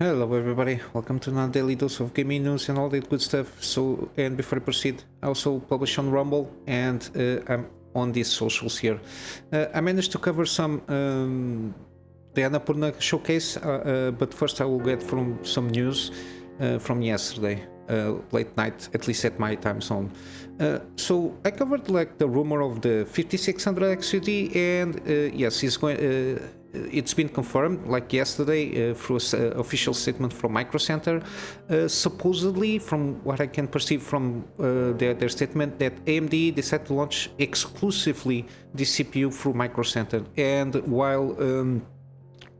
Hello everybody, welcome to another daily dose of gaming news and all that good stuff. And before I proceed, I also publish on Rumble and I'm on these socials here. I managed to cover some the Annapurna Showcase, but first I will get from some news from yesterday, late night, at least at my time zone. So I covered like the rumor of the 5600 X3D, and yes, it's been confirmed like yesterday through an official statement from MicroCenter. Supposedly, from what I can perceive from their statement, that AMD decided to launch exclusively this CPU through MicroCenter. And while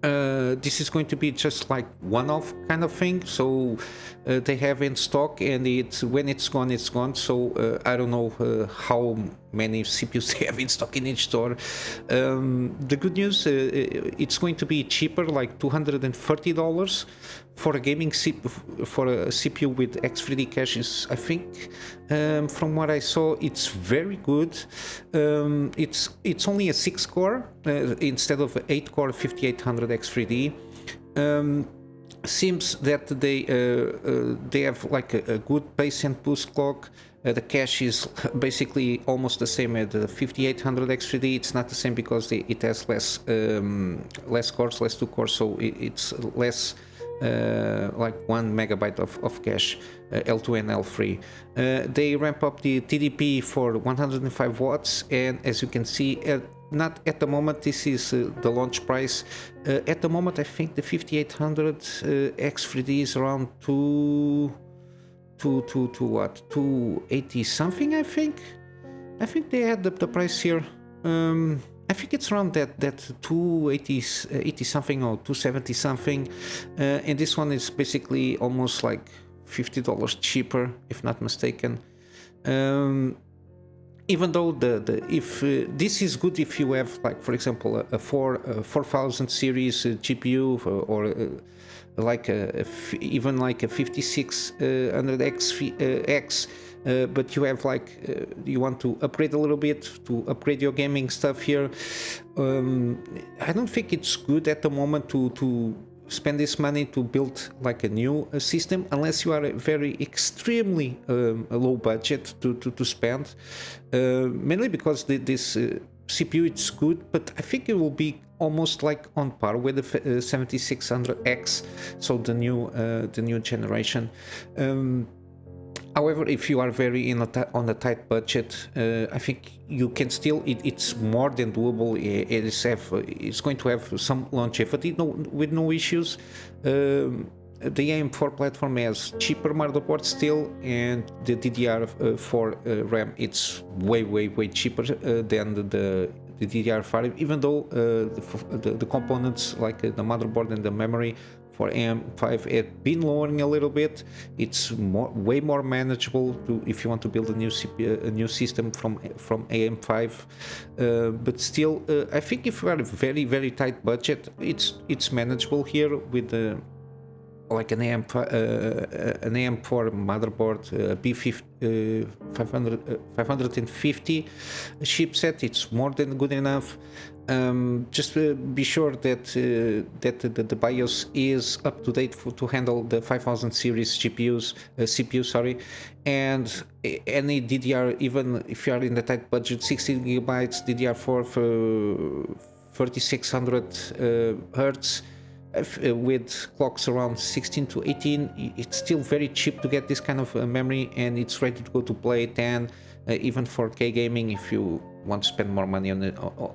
this is going to be just like one-off kind of thing, so they have in stock, and when it's gone. So I don't know how many CPUs they have in stock in each store. The good news, it's going to be cheaper, like $230 for a gaming for a CPU with X3D caches. I think from what I saw, it's very good. It's only a 6-core instead of an 8-core 5800 X3D. Seems that they have like a good base and boost clock. The cache is basically almost the same as the 5800 X3D. It's not the same because it has less cores, less 2 cores, so it's less like 1 megabyte of cache, L2 and L3. They ramp up the TDP for 105 watts, and as you can see, not at the moment, this is the launch price. At the moment, I think the 5800 X3D is around 280 something. I think they had the price here. I think it's around that 280 something or 270 something, and this one is basically almost like $50 cheaper, if not mistaken. Even though if this is good if you have, like, for example, a 4000 series GPU or like even like a 5600X, but you have like you want to upgrade a little bit to upgrade your gaming stuff here. I don't think it's good at the moment to spend this money to build like a new system, unless you are very extremely low budget to spend, mainly because this CPU, it's good, but I think it will be almost like on par with the 7600X, so the new generation. However, if you are very on a tight budget, I think you can still. It's more than doable. It's going to have some longevity, with no issues. The AM4 platform has cheaper motherboards still, and the DDR4 RAM, it's way cheaper than the DDR5. Even though the components like the motherboard and the memory for AM5 had been lowering a little bit, it's way more manageable if you want to build a new CPU, a new system from AM5. But still, I think if you are a very tight budget, it's manageable here with the like an AM4 motherboard, B550 chipset. It's more than good enough. Just be sure that the BIOS is up to date to handle the 5000 series CPU, sorry, and any DDR, even if you are in the tight budget, 16 gigabytes DDR4 for 3600 hertz. With clocks around 16 to 18, it's still very cheap to get this kind of memory, and it's ready to go to play 10, even 4K gaming if you want to spend more money on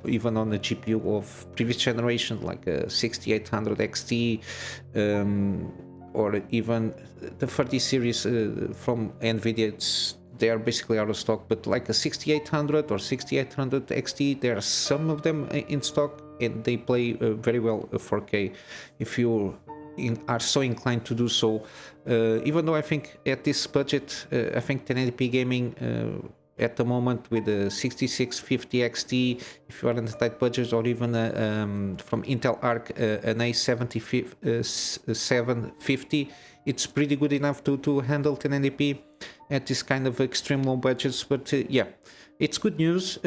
even on the GPU of previous generation, like a 6800 XT, or even the 30 series from NVIDIA. They are basically out of stock, but like a 6800 or 6800 XT, there are some of them in stock, and they play very well 4K if you are so inclined to do so. Even though I think at this budget, I think 1080p gaming at the moment with the 6650 XT, if you are in the tight budget, or even from Intel Arc an A750, it's pretty good enough to handle 1080p at this kind of extreme low budgets. But yeah, it's good news,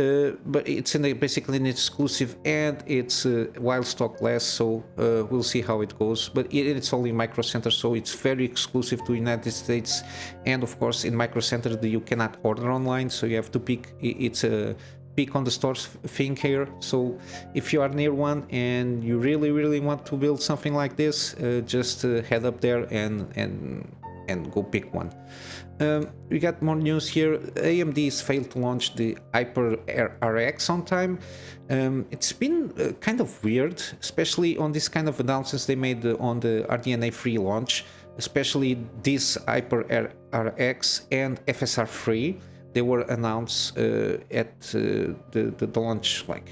but it's basically an exclusive, and it's while stock lasts, so we'll see how it goes. But it's only MicroCenter, so it's very exclusive to United States, and of course in MicroCenter you cannot order online, so you have to pick. It's a pick on the stores thing here. So if you are near one and you really want to build something like this, just head up there and go pick one. We got more news here. AMD's failed to launch the HYPR-RX on time. It's been kind of weird, especially on this kind of announcements they made on the RDNA free launch, especially this HYPR-RX and FSR free. They were announced at the launch like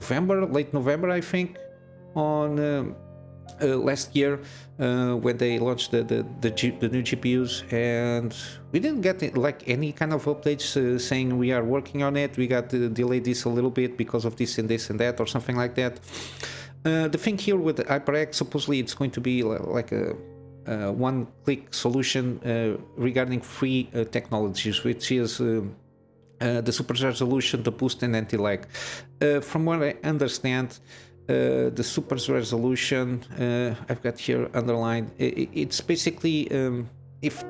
late November, I think, on last year when they launched the new GPUs, and we didn't get like any kind of updates saying we are working on it. We got delayed this a little bit because of this and that or something like that. The thing here with the HYPR-RX, supposedly it's going to be like a one-click solution regarding free technologies, which is the super resolution, the boost, and anti-lag. From what I understand, the super resolution I've got here underlined. It's basically if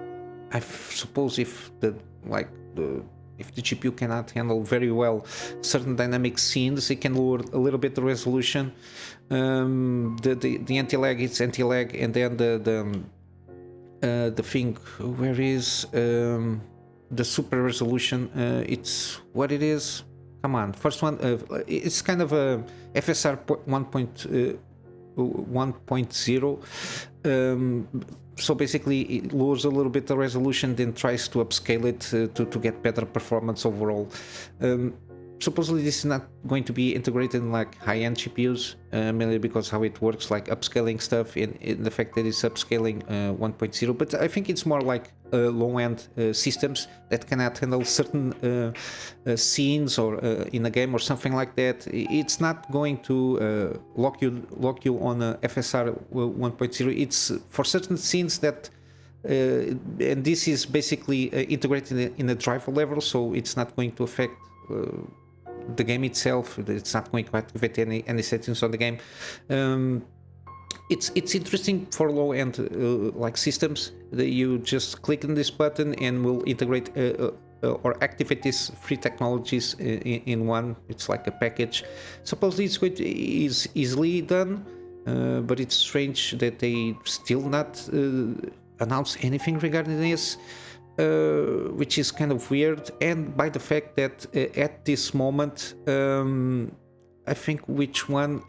the GPU cannot handle very well certain dynamic scenes, it can lower a little bit the resolution. The anti-lag, it's anti-lag, and then the thing where is the super resolution, it's what it is. Come on, first one, it's kind of a FSR 1.0. So basically it lowers a little bit the resolution, then tries to upscale it to get better performance overall. Supposedly this is not going to be integrated in like high-end GPUs, mainly because how it works, like upscaling stuff in the fact that it's upscaling 1.0, but I think it's more like low-end systems that cannot handle certain scenes or in a game or something like that. It's not going to lock you on a FSR 1.0. It's for certain scenes that and this is basically integrated in a driver level, so it's not going to affect the game itself. It's not going to activate any settings on the game. It's interesting for low-end like systems that you just click on this button and will integrate or activate these free technologies in one. It's like a package. Supposedly it's going to is easily done, but it's strange that they still not announce anything regarding this. Which is kind of weird, and by the fact that at this moment, I think which one,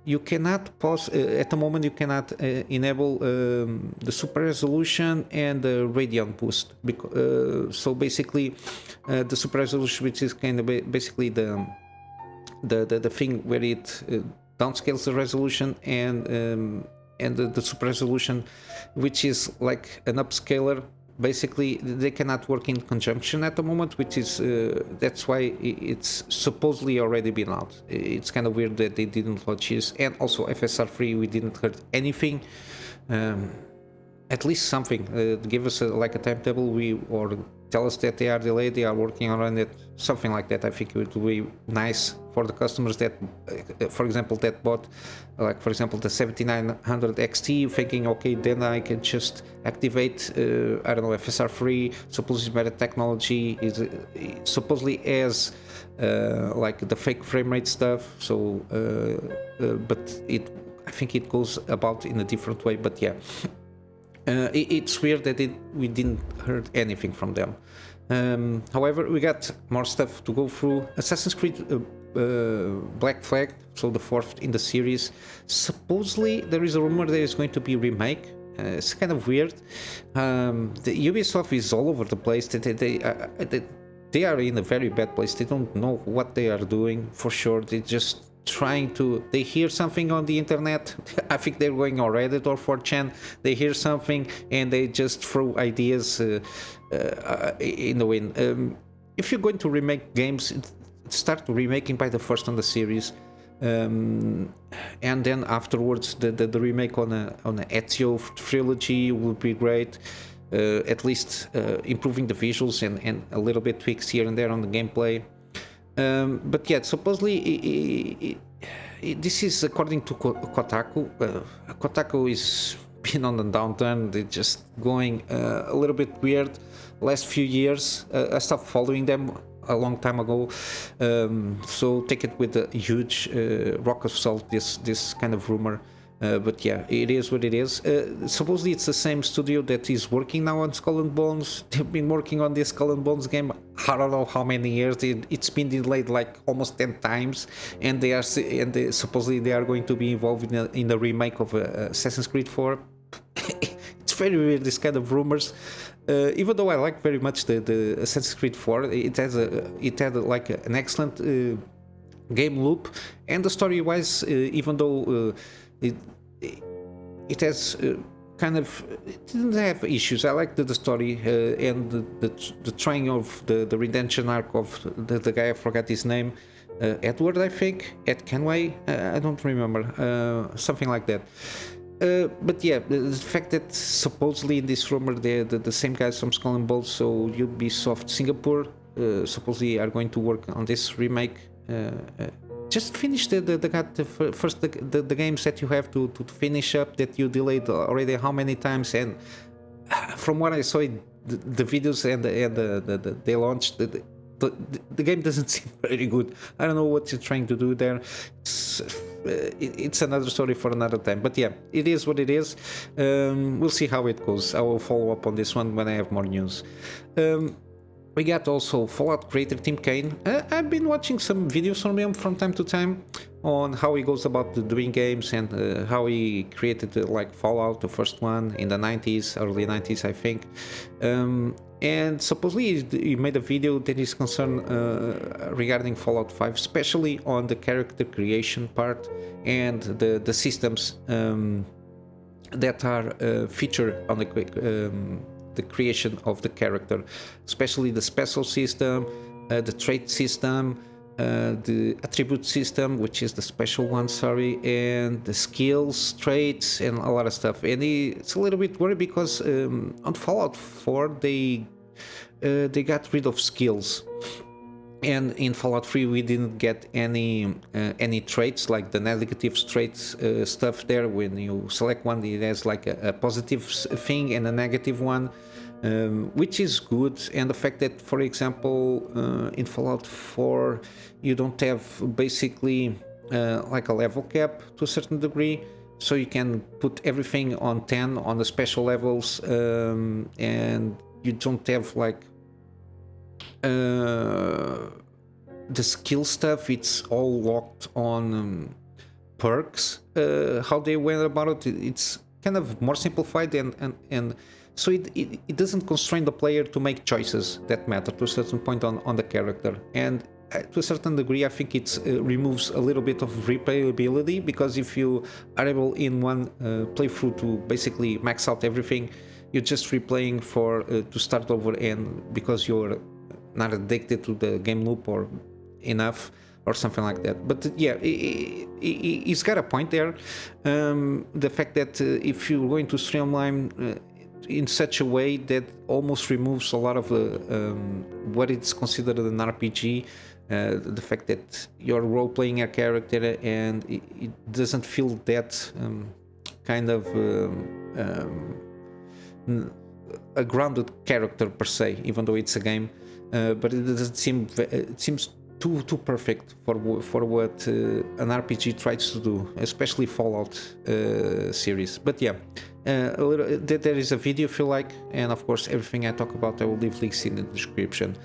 you cannot pause at the moment. You cannot enable the super resolution and the Radeon boost. So basically, the super resolution, which is kind of basically the thing where it downscales the resolution, and the super resolution, which is like an upscaler. Basically, they cannot work in conjunction at the moment, which is that's why it's supposedly already been out. It's kind of weird that they didn't launch this, and also FSR free. We didn't heard anything. At least something. Give us like a timetable, or tell us that they are delayed, they are working on it, something like that. I think it would be nice for the customers that, for example, that bought, like for example, the 7900 XT, thinking, okay, then I can just activate, I don't know, FSR free. Supposedly better technology, is supposedly as like the fake frame rate stuff. So, but I think it goes about in a different way. But yeah. It's weird that we didn't heard anything from them. However, we got more stuff to go through. Assassin's Creed Black Flag, so the fourth in the series. Supposedly, there is a rumor there is going to be remake. It's kind of weird. The Ubisoft is all over the place. They are in a very bad place. They don't know what they are doing for sure. They just they hear something on the internet. I think they're going on Reddit or 4chan. They hear something and they just throw ideas in the wind. If you're going to remake games, start remaking by the first on the series, and and then afterwards the remake on a Ezio trilogy would be great. At least improving the visuals and a little bit tweaks here and there on the gameplay. But yeah, supposedly this is according to Kotaku. Kotaku is been on the downturn. They're just going a little bit weird last few years. I stopped following them a long time ago, so take it with a huge rock of salt, this kind of rumor. But yeah, it is what it is. Supposedly it's the same studio that is working now on Skull and Bones. They've been working on this Skull and Bones game I don't know how many years. It's been delayed like almost 10 times, and supposedly they are going to be involved in the remake of Assassin's Creed 4. It's very weird, this kind of rumors. Even though I like very much the Assassin's Creed 4, it had like an excellent game loop, and the story-wise, even though it has kind of, it didn't have issues. I like the story and the trying of the redemption arc of the guy, I forgot his name, Edward, I think, Ed Kenway, I don't remember, something like that. But yeah, the fact that supposedly in this rumor they're the same guys from Skull and Bones, so Ubisoft Singapore supposedly are going to work on this remake. Just finish the games that you have to finish up, that you delayed already how many times. And from what I saw, the videos and they launched, the game doesn't seem very good. I don't know what you're trying to do there. It's another story for another time. But yeah, it is what it is. We'll see how it goes. I will follow up on this one when I have more news. We got also Fallout creator Tim Cain. I've been watching some videos from him from time to time on how he goes about doing games and how he created like Fallout, the first one in the 90s, early 90s, I think. And supposedly he made a video that is concerned regarding Fallout 5, especially on the character creation part and the systems that are featured on the creation of the character, especially the special system, the trait system, the attribute system, which is the special one, and the skills, traits, and a lot of stuff. And it's a little bit worried because on Fallout 4 they got rid of skills, and in Fallout 3 we didn't get any traits, like the negative traits stuff there. When you select one, it has like a positive thing and a negative one, which is good. And the fact that, for example, in Fallout 4 you don't have basically like a level cap to a certain degree, so you can put everything on 10 on the special levels, and you don't have like the skill stuff. It's all locked on perks. How they went about it, it's kind of more simplified, and so it doesn't constrain the player to make choices that matter to a certain point on the character. And to a certain degree, I think it removes a little bit of replayability, because if you are able in one playthrough to basically max out everything, you're just replaying to start over, and because you're not addicted to the game loop or enough or something like that. But yeah, he's got a point there. The fact that if you're going to streamline in such a way that almost removes a lot of what is considered an RPG, the fact that you're role-playing a character and it doesn't feel that kind of a grounded character per se, even though it's a game. But it doesn't seem. It seems too perfect for what an RPG tries to do, especially Fallout series. But yeah, there is a video if you like, and of course everything I talk about I will leave links in the description.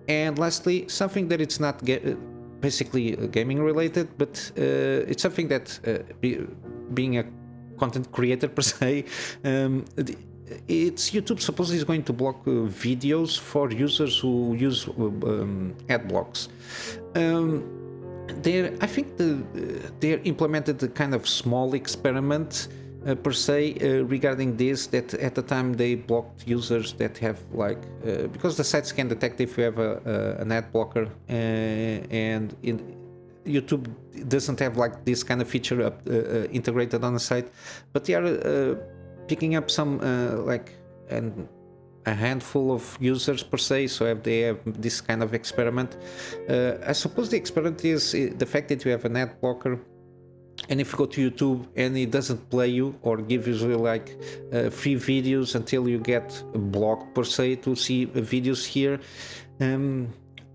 And lastly, something that it's not basically gaming related, but it's something that being a content creator per se, it's YouTube supposedly is going to block videos for users who use ad blocks. I think they implemented a kind of small experiment per se regarding this, that at the time they blocked users that have like because the sites can detect if you have an ad blocker, and YouTube doesn't have like this kind of feature integrated on the site, but they are picking up some a handful of users per se, so they have this kind of experiment. I suppose the experiment is the fact that you have an ad blocker, and if you go to YouTube and it doesn't play you or give you like free videos until you get blocked per se to see videos here.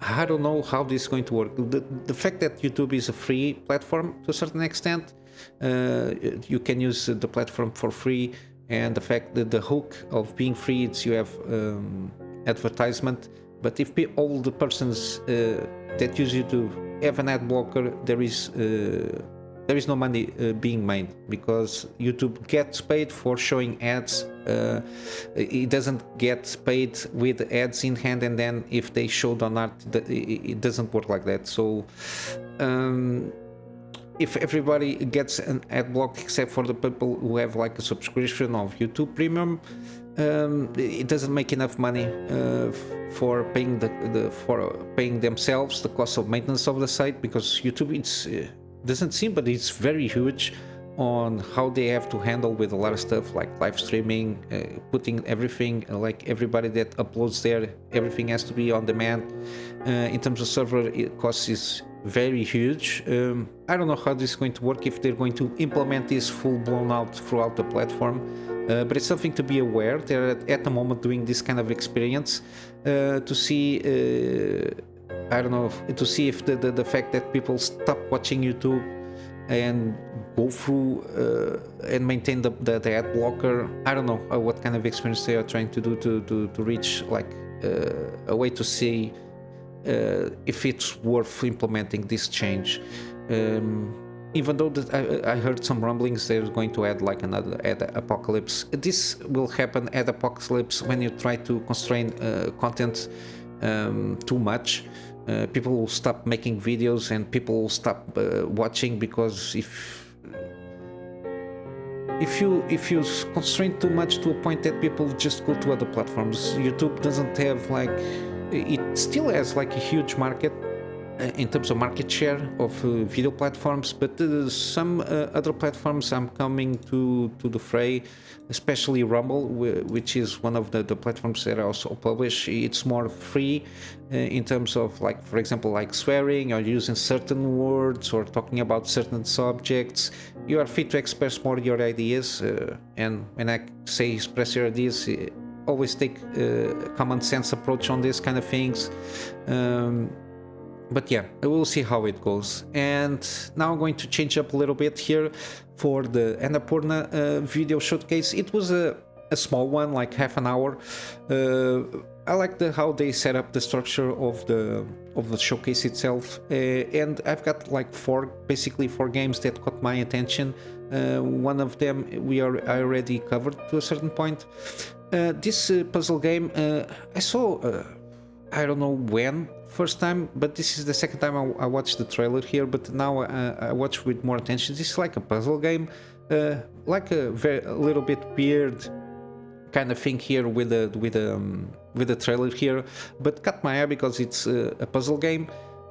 I don't know how this is going to work. The fact that YouTube is a free platform to a certain extent, you can use the platform for free, and the fact that the hook of being free is you have advertisement. But if all the persons that use YouTube have an ad blocker, there is no money being made, because YouTube gets paid for showing ads. It doesn't get paid with ads in hand, and then if they showed or not, it doesn't work like that. So if everybody gets an ad block except for the people who have like a subscription of YouTube Premium, it doesn't make enough money for paying paying themselves the cost of maintenance of the site, because YouTube doesn't seem, but it's very huge on how they have to handle with a lot of stuff like live streaming, putting everything, like everybody that uploads there, everything has to be on demand. In terms of server costs is very huge. I don't know how this is going to work, if they're going to implement this full blown out throughout the platform, but it's something to be aware. They're at the moment doing this kind of experience to see I don't know, to see if the fact that people stop watching YouTube and go through and maintain the ad blocker. I don't know what kind of experience they are trying to do to reach like a way to see if it's worth implementing this change. Even though I heard some rumblings they're going to add like another ad apocalypse. This will happen, ad apocalypse, when you try to constrain content too much. People will stop making videos and people will stop watching, because if you constrain too much to a point that people just go to other platforms. YouTube doesn't have like, it still has like a huge market in terms of market share of video platforms, but some other platforms are coming to the fray, especially Rumble, which is one of the platforms that I also publish. It's more free in terms of, like, for example, like swearing or using certain words or talking about certain subjects. You are free to express more your ideas, and when I say express your ideas, always take a common sense approach on these kind of things. But yeah, we'll see how it goes. And now I'm going to change up a little bit here for the Annapurna video showcase. It was a small one, like half an hour. I like how they set up the structure of the showcase itself, and I've got like basically four games that caught my attention. One of them I already covered to a certain point. This puzzle game I saw. I don't know when first time, but this is the second time I watched the trailer here. But now I watch with more attention. This is like a puzzle game, like a little bit weird kind of thing here with the trailer here, but caught my eye because it's a puzzle game.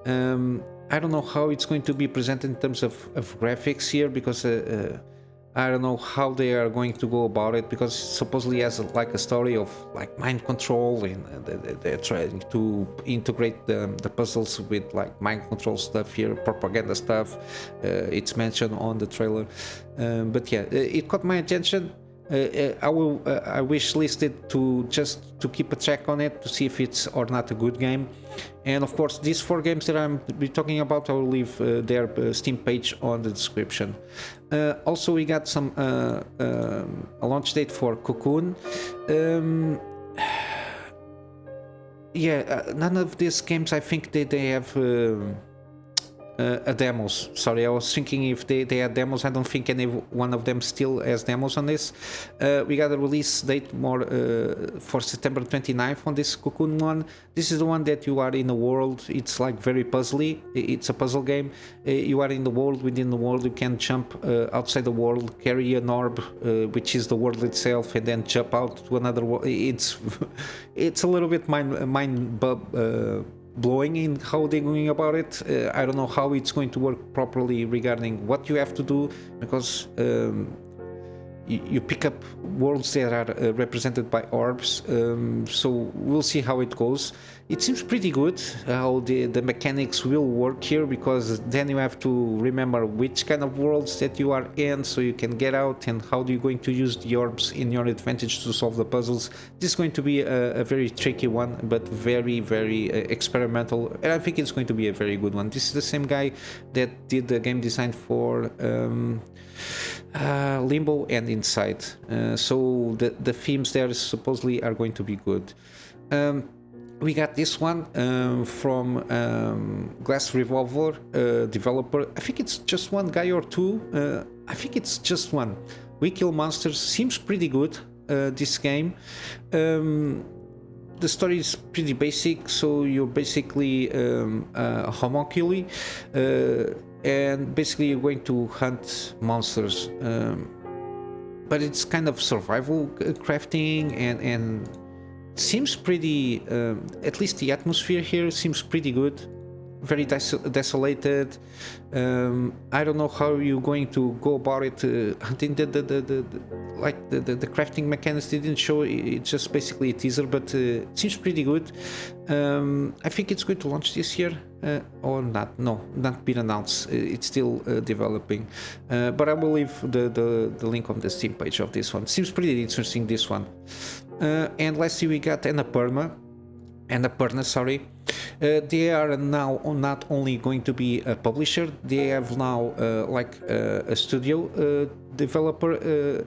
I don't know how it's going to be presented in terms of graphics here, because I don't know how they are going to go about it, because it supposedly has like a story of like mind control, and they're trying to integrate the puzzles with like mind control stuff here, propaganda stuff. It's mentioned on the trailer, but yeah, it caught my attention. I wish listed to just to keep a check on it to see if it's or not a good game. And of course, these four games that I'm be talking about, I will leave their Steam page on the description. Also, we got some a launch date for Cocoon. Yeah, none of these games, I think they have demos. Sorry, I was thinking if they had demos. I don't think any one of them still has demos on this. We got a release date more for September 29th on this Cocoon one. This is the one that you are in a world. It's like very puzzly. It's a puzzle game. You are in the world. Within the world, you can jump outside the world, carry an orb, which is the world itself, and then jump out to another world. It's a little bit mind blowing in how they're going about it. I don't know how it's going to work properly regarding what you have to do, because you pick up worlds that are represented by orbs, so we'll see how it goes. It seems pretty good how the mechanics will work here, because then you have to remember which kind of worlds that you are in so you can get out, and how you're going to use the orbs in your advantage to solve the puzzles. This is going to be a very tricky one, but very, very experimental, and I think it's going to be a very good one. This is the same guy that did the game design for Limbo and Inside, so the themes there supposedly are going to be good. We got this one from Glass Revolver developer. I think it's just one guy or two. I think it's just one. We Kill Monsters seems pretty good. This game. The story is pretty basic. So you're basically a homunculi, and basically you're going to hunt monsters. But it's kind of survival crafting, and seems pretty, at least the atmosphere here seems pretty good. Very desolated. I don't know how you're going to go about it. Hunting the crafting mechanics they didn't show. It's just basically a teaser, but it seems pretty good. I think it's going to launch this year or not. No, not been announced. It's still developing. But I will leave the link on the Steam page of this one. Seems pretty interesting, this one. And lastly, we got Annapurna, sorry. They are now not only going to be a publisher, they have now a studio developer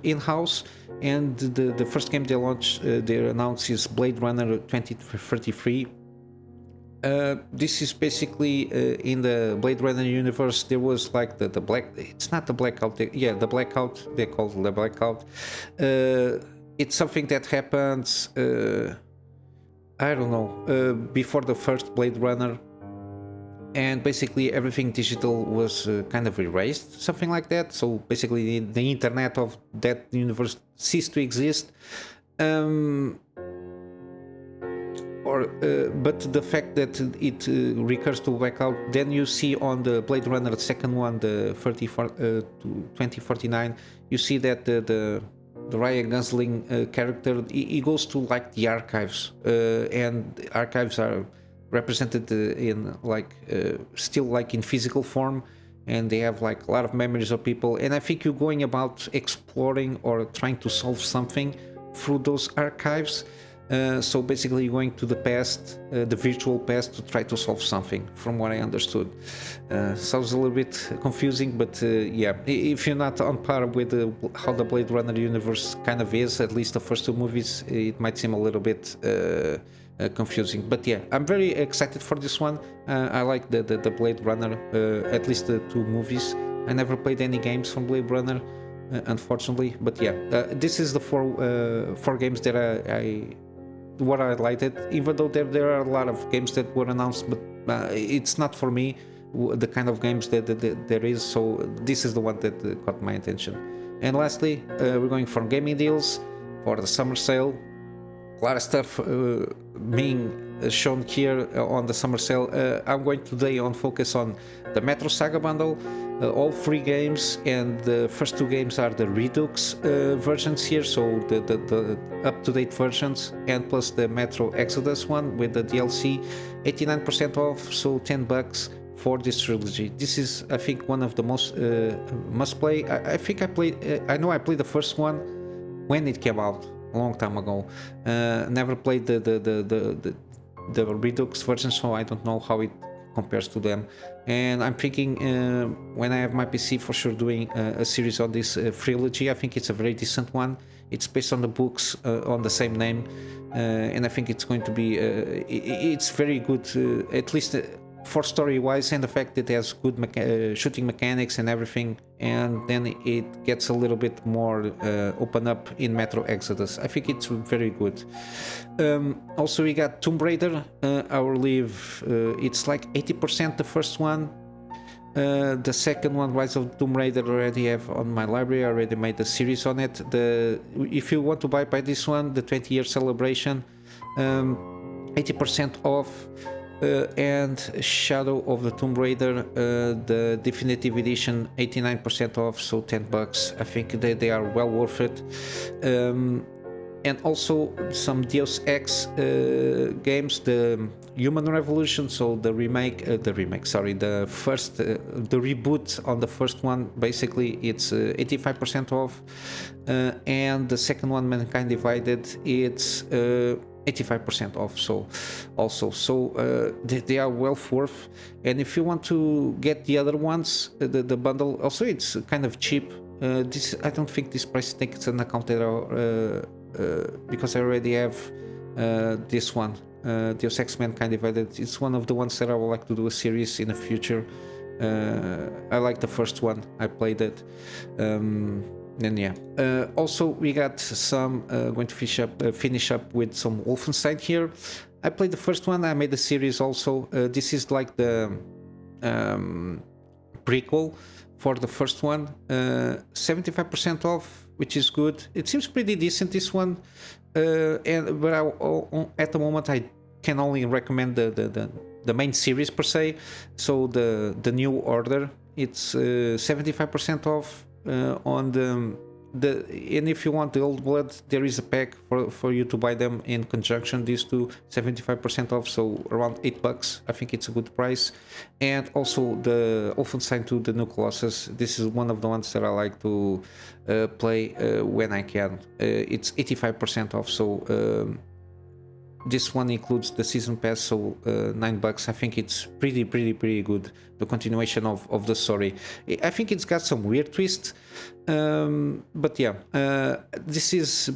in-house, and the first game they launched, they announced, is Blade Runner 2033. This is basically in the Blade Runner universe. There was like the black, it's not the blackout, the blackout, they call it the blackout. It's something that happens I don't know, before the first Blade Runner, and basically everything digital was kind of erased, something like that. So basically the internet of that universe ceased to exist. But the fact that it recurs to blackout, then you see on the Blade Runner, the second one, the 2049, you see that the Ryan Gosling character, he goes to like the archives, and the archives are represented in still like in physical form, and they have like a lot of memories of people, and I think you're going about exploring or trying to solve something through those archives. So basically you're going to the past, the virtual past, to try to solve something, from what I understood. Sounds a little bit confusing, but yeah, if you're not on par with how the Blade Runner universe kind of is, at least the first two movies, it might seem a little bit confusing. But yeah, I'm very excited for this one. I like the Blade Runner, at least the two movies. I never played any games from Blade Runner, unfortunately, but yeah, this is the four games that I liked it, even though there are a lot of games that were announced, but it's not for me the kind of games that there is, so this is the one that caught my attention. And lastly, we're going for gaming deals for the summer sale. A lot of stuff being shown here on the summer sale. I'm going today on focus on the Metro Saga bundle, all free games, and the first two games are the Redux versions here, so the up-to-date versions, and plus the Metro Exodus one with the DLC, 89% off, so $10 for this trilogy. This is, I think, one of the most must play. I think I played. I know I played the first one when it came out a long time ago. Never played the Redux version, so I don't know how it compares to them. And I'm thinking when I have my PC, for sure doing a series on this trilogy. I think it's a very decent one. It's based on the books on the same name, and I think it's going to be it's very good, at least for story wise, and the fact that it has good shooting mechanics and everything, and then it gets a little bit more open up in Metro Exodus. I think it's very good. Also, we got Tomb Raider, I will leave, it's like 80% the first one. The second one, Rise of Tomb Raider, already have on my library. I already made a series on it. If you want to buy this one, the 20-year celebration, 80% off. and Shadow of the Tomb Raider, the definitive edition, 89% off, so $10. I think they are well worth it. And also some Deus Ex games, the Human Revolution, so the reboot on the first one, basically it's 85% off, and the second one, Mankind Divided, it's 85% off, so also, they are well worth. And if you want to get the other ones, the bundle, also it's kind of cheap. This, I don't think this price takes an account that because I already have this one, Deus Ex Mankind Divided. It's one of the ones that I would like to do a series in the future. I like the first one, I played it. And yeah, also we got some going to finish up with some Wolfenstein here. I played the first one, I made a series also. This is like the prequel for the first one, 75% off, which is good. It seems pretty decent, this one, but at the moment I can only recommend the main series per se. So the New Order, it's 75% off on and if you want the Old Blood, there is a pack for you to buy them in conjunction, these two, 75% off, so around $8. I think it's a good price. And also the Wolfenstein 2, the New Colossus, this is one of the ones that I like to play when I can. It's 85% off, so this one includes the season pass, so $9. I think it's pretty good, the continuation of the story. I think it's got some weird twists, but yeah, this is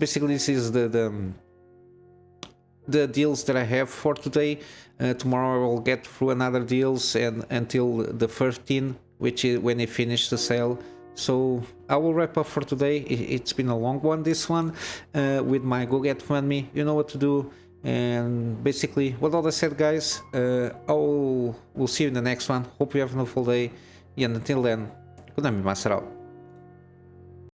the deals that I have for today. Tomorrow I will get through another deals and until the 13th, which is when I finish the sale. So I will wrap up for today. It's been a long one, this one, with my Go Get Fund Me. You know what to do. And basically, with all that said, guys, we'll see you in the next one. Hope you have a wonderful day, and until then, Kunamy Master out.